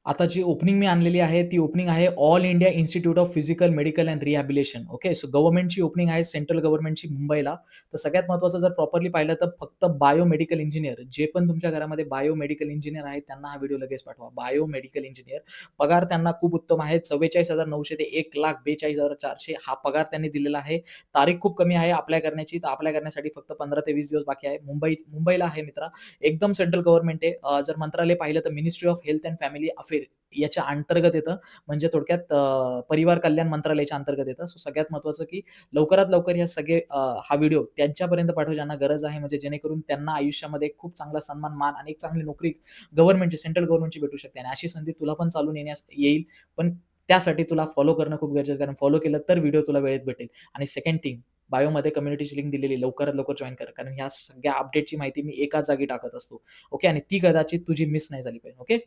आता जी ओपनिंग मी आणलेली आहे, ती ओपनिंग आहे All India Institute of physical, medical and rehabilitation. Okay. So गव्हर्नमेंटची ओपनिंग आहे, सेंट्रल गव्हर्नमेंटची मुंबईला. तर सगळ्यात महत्त्वाचं जर प्रॉपरली पाहिलं तर फक्त बायोमेडिकल इंजिनिअर, जे पण तुमच्या घरामध्ये बायोमेडिकल इंजिनिअर आहेत, त्यांना हा व्हिडिओ लगेच पाठवा. बायोमेडिकल इंजिनिअर पगार त्यांना खूप उत्तम आहे. 44,900 ते 1,42,400 हा पगार त्यांनी दिलेला आहे. तारीख खूप कमी आहे अप्लाय करण्याची, तर अप्लाय करण्यासाठी फक्त 15 ते 20 दिवस बाकी आहे. मुंबईला आहे मित्रा. एकदम सेंट्रल गव्हर्नमेंट आहे. जर मंत्रालय पाहिलं तर ministry of health and family affair याच्या अंतर्गत येतं. म्हणजे थोडक्यात परिवार कल्याण मंत्रालयाच्या अंतर्गत येतं. सो सगळ्यात महत्त्वाचं की लवकरात लवकर हे सगळे हा व्हिडिओ त्यांच्यापर्यंत पाठवा ज्यांना गरज आहे. म्हणजे जेणेकरून त्यांना आयुष्यामध्ये खूप चांगला सन्मान, मान आणि एक चांगली नोकरी गव्हर्नमेंटची, सेंट्रल गव्हर्नमेंटची भेटू शकते आणि अशी संधी तुला पण चालून येण्यास येईल. पण त्यासाठी तुला फॉलो करणं खूप गरजेचं आहे. कारण फॉलो केलं तर व्हिडिओ तुला वेळेत भेटेल. आणि सेकंड थिंग बायोमध्ये कम्युनिटीची लिंक दिलेली लवकरात लवकर जॉइन कर. कारण ह्या सगळ्या अपडेटची माहिती मी एकाच जागी टाकत असतो. ओके आणि ती कदाचित तुझी मिस नाही झाली पाहिजे. ओके.